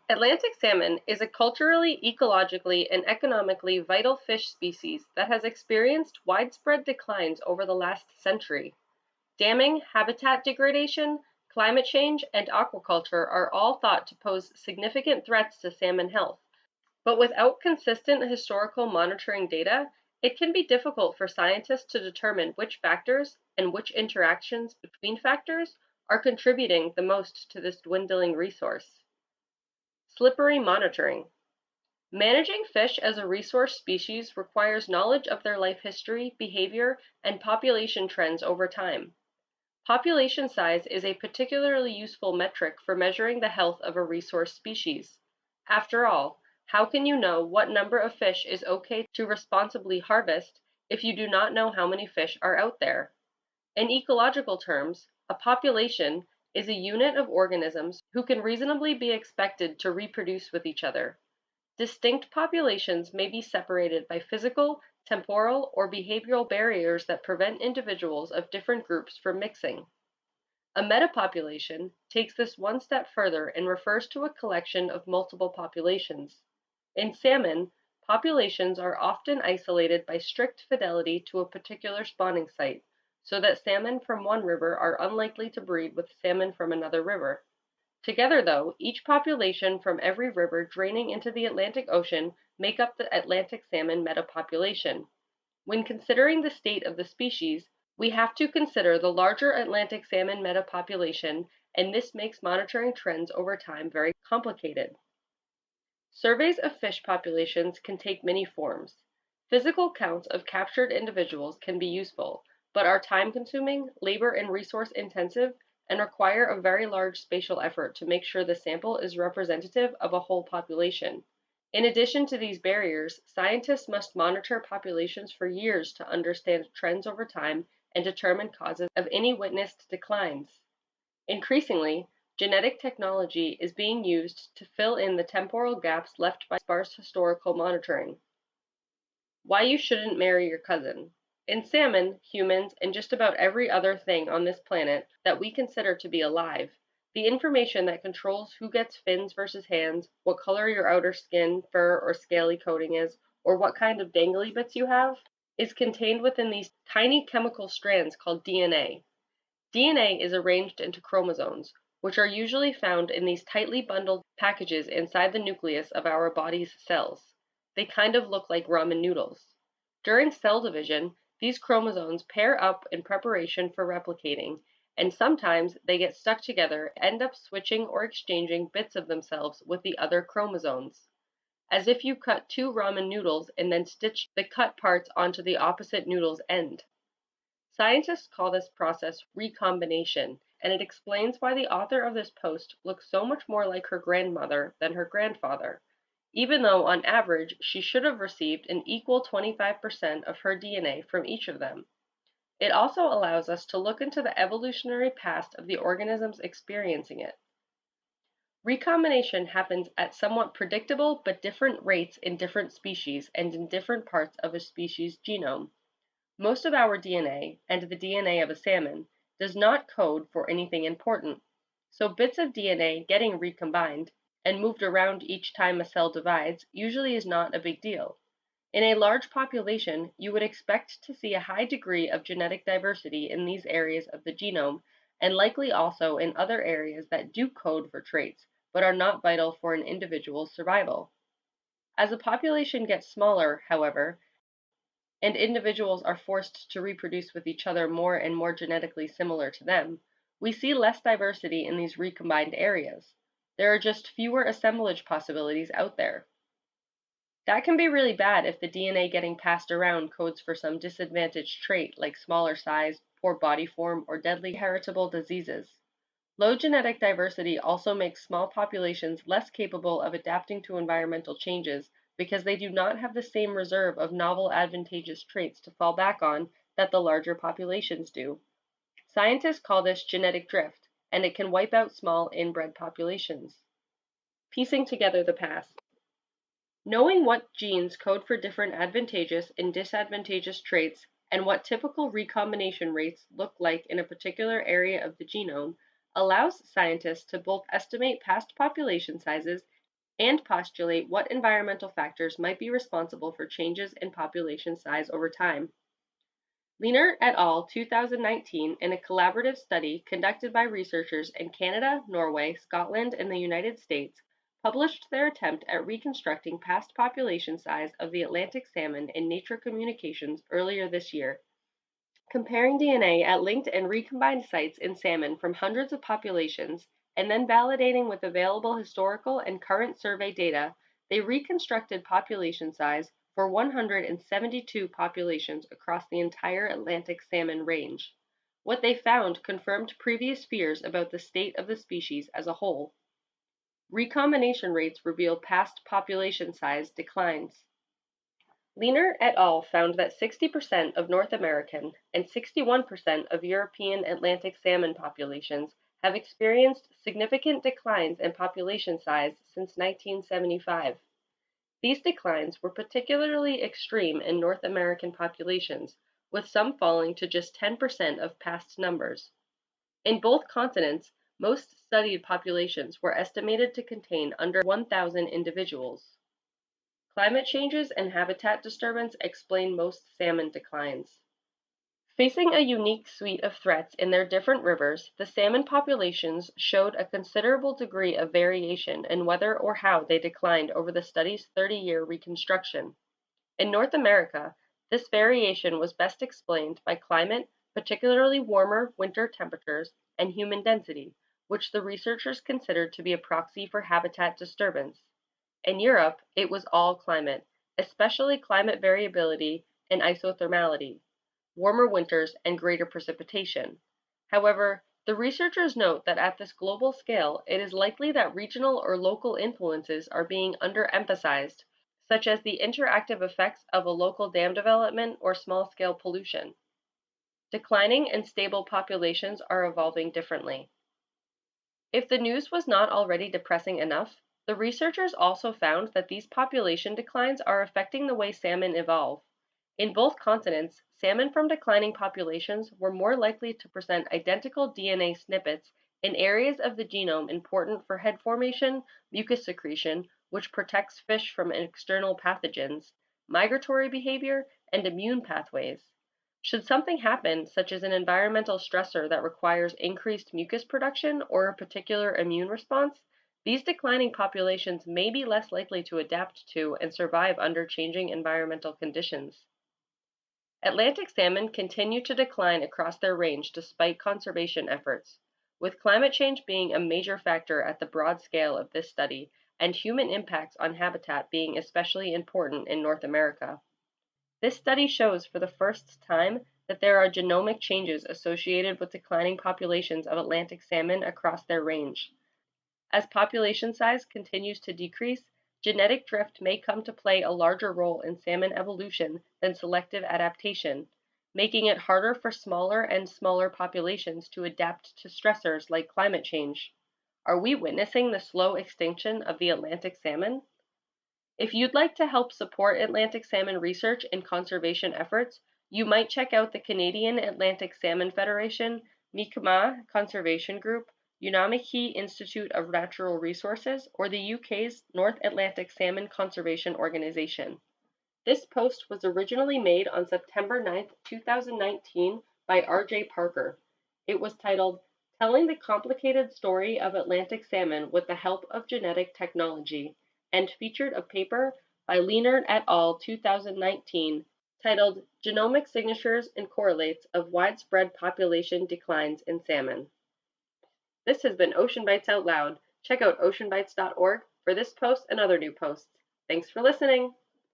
Atlantic salmon is a culturally, ecologically, and economically vital fish species that has experienced widespread declines over the last century. Damming, habitat degradation, climate change, and aquaculture are all thought to pose significant threats to salmon health. But without consistent historical monitoring data, it can be difficult for scientists to determine which factors and which interactions between factors are contributing the most to this dwindling resource. Slippery monitoring. Managing fish as a resource species requires knowledge of their life history, behavior, and population trends over time. Population size is a particularly useful metric for measuring the health of a resource species. After all, how can you know what number of fish is okay to responsibly harvest if you do not know how many fish are out there? In ecological terms, a population is a unit of organisms who can reasonably be expected to reproduce with each other. Distinct populations may be separated by physical, temporal, or behavioral barriers that prevent individuals of different groups from mixing. A metapopulation takes this one step further and refers to a collection of multiple populations. In salmon, populations are often isolated by strict fidelity to a particular spawning site, so that salmon from one river are unlikely to breed with salmon from another river. Together, though, each population from every river draining into the Atlantic Ocean make up the Atlantic salmon metapopulation. When considering the state of the species, we have to consider the larger Atlantic salmon metapopulation, and this makes monitoring trends over time very complicated. Surveys of fish populations can take many forms. Physical counts of captured individuals can be useful, but are time-consuming, labor and resource intensive, and require a very large spatial effort to make sure the sample is representative of a whole population. In addition to these barriers, scientists must monitor populations for years to understand trends over time and determine causes of any witnessed declines. Increasingly, genetic technology is being used to fill in the temporal gaps left by sparse historical monitoring. Why you shouldn't marry your cousin. In salmon, humans, and just about every other thing on this planet that we consider to be alive, the information that controls who gets fins versus hands, what color your outer skin, fur, or scaly coating is, or what kind of dangly bits you have, is contained within these tiny chemical strands called DNA. DNA is arranged into chromosomes, which are usually found in these tightly bundled packages inside the nucleus of our body's cells. They kind of look like ramen noodles. During cell division, these chromosomes pair up in preparation for replicating, and sometimes they get stuck together and end up switching or exchanging bits of themselves with the other chromosomes, as if you cut two ramen noodles and then stitch the cut parts onto the opposite noodle's end. Scientists call this process recombination, and it explains why the author of this post looks so much more like her grandmother than her grandfather, even though on average she should have received an equal 25% of her DNA from each of them. It also allows us to look into the evolutionary past of the organisms experiencing it. Recombination happens at somewhat predictable but different rates in different species and in different parts of a species' genome. Most of our DNA, and the DNA of a salmon, does not code for anything important, so bits of DNA getting recombined and moved around each time a cell divides usually is not a big deal. In a large population, you would expect to see a high degree of genetic diversity in these areas of the genome, and likely also in other areas that do code for traits, but are not vital for an individual's survival. As a population gets smaller, however, and individuals are forced to reproduce with each other more and more genetically similar to them, we see less diversity in these recombined areas. There are just fewer assemblage possibilities out there. That can be really bad if the DNA getting passed around codes for some disadvantaged trait like smaller size, poor body form, or deadly heritable diseases. Low genetic diversity also makes small populations less capable of adapting to environmental changes because they do not have the same reserve of novel advantageous traits to fall back on that the larger populations do. Scientists call this genetic drift, and it can wipe out small inbred populations. Piecing together the past. Knowing what genes code for different advantageous and disadvantageous traits and what typical recombination rates look like in a particular area of the genome allows scientists to both estimate past population sizes and postulate what environmental factors might be responsible for changes in population size over time. Lehnert et al. 2019, in a collaborative study conducted by researchers in Canada, Norway, Scotland, and the United States, published their attempt at reconstructing past population size of the Atlantic salmon in Nature Communications earlier this year. Comparing DNA at linked and recombined sites in salmon from hundreds of populations, and then validating with available historical and current survey data, they reconstructed population size for 172 populations across the entire Atlantic salmon range. What they found confirmed previous fears about the state of the species as a whole. Recombination rates reveal past population size declines. Lehnert et al. Found that 60% of North American and 61% of European Atlantic salmon populations have experienced significant declines in population size since 1975. These declines were particularly extreme in North American populations, with some falling to just 10% of past numbers. In both continents, most studied populations were estimated to contain under 1,000 individuals. Climate changes and habitat disturbance explain most salmon declines. Facing a unique suite of threats in their different rivers, the salmon populations showed a considerable degree of variation in whether or how they declined over the study's 30-year reconstruction. In North America, this variation was best explained by climate, particularly warmer winter temperatures, and human density, which the researchers considered to be a proxy for habitat disturbance. In Europe, it was all climate, especially climate variability and isothermality, warmer winters and greater precipitation. However, the researchers note that at this global scale, it is likely that regional or local influences are being underemphasized, such as the interactive effects of a local dam development or small-scale pollution. Declining and stable populations are evolving differently. If the news was not already depressing enough, the researchers also found that these population declines are affecting the way salmon evolve. In both continents, salmon from declining populations were more likely to present identical DNA snippets in areas of the genome important for head formation, mucus secretion, which protects fish from external pathogens, migratory behavior, and immune pathways. Should something happen, such as an environmental stressor that requires increased mucus production or a particular immune response, these declining populations may be less likely to adapt to and survive under changing environmental conditions. Atlantic salmon continue to decline across their range despite conservation efforts, with climate change being a major factor at the broad scale of this study, and human impacts on habitat being especially important in North America. This study shows for the first time that there are genomic changes associated with declining populations of Atlantic salmon across their range. As population size continues to decrease, genetic drift may come to play a larger role in salmon evolution than selective adaptation, making it harder for smaller and smaller populations to adapt to stressors like climate change. Are we witnessing the slow extinction of the Atlantic salmon? If you'd like to help support Atlantic salmon research and conservation efforts, you might check out the Canadian Atlantic Salmon Federation, Mi'kmaq Conservation Group, Unama'ki Institute of Natural Resources, or the UK's North Atlantic Salmon Conservation Organisation. This post was originally made on September 9, 2019 by R.J. Parker. It was titled, "Telling the Complicated Story of Atlantic Salmon with the Help of Genetic Technology," and featured a paper by Lehnert et al. 2019 titled "Genomic Signatures and Correlates of Widespread Population Declines in Salmon." This has been Ocean Bites Out Loud. Check out oceanbites.org for this post and other new posts. Thanks for listening!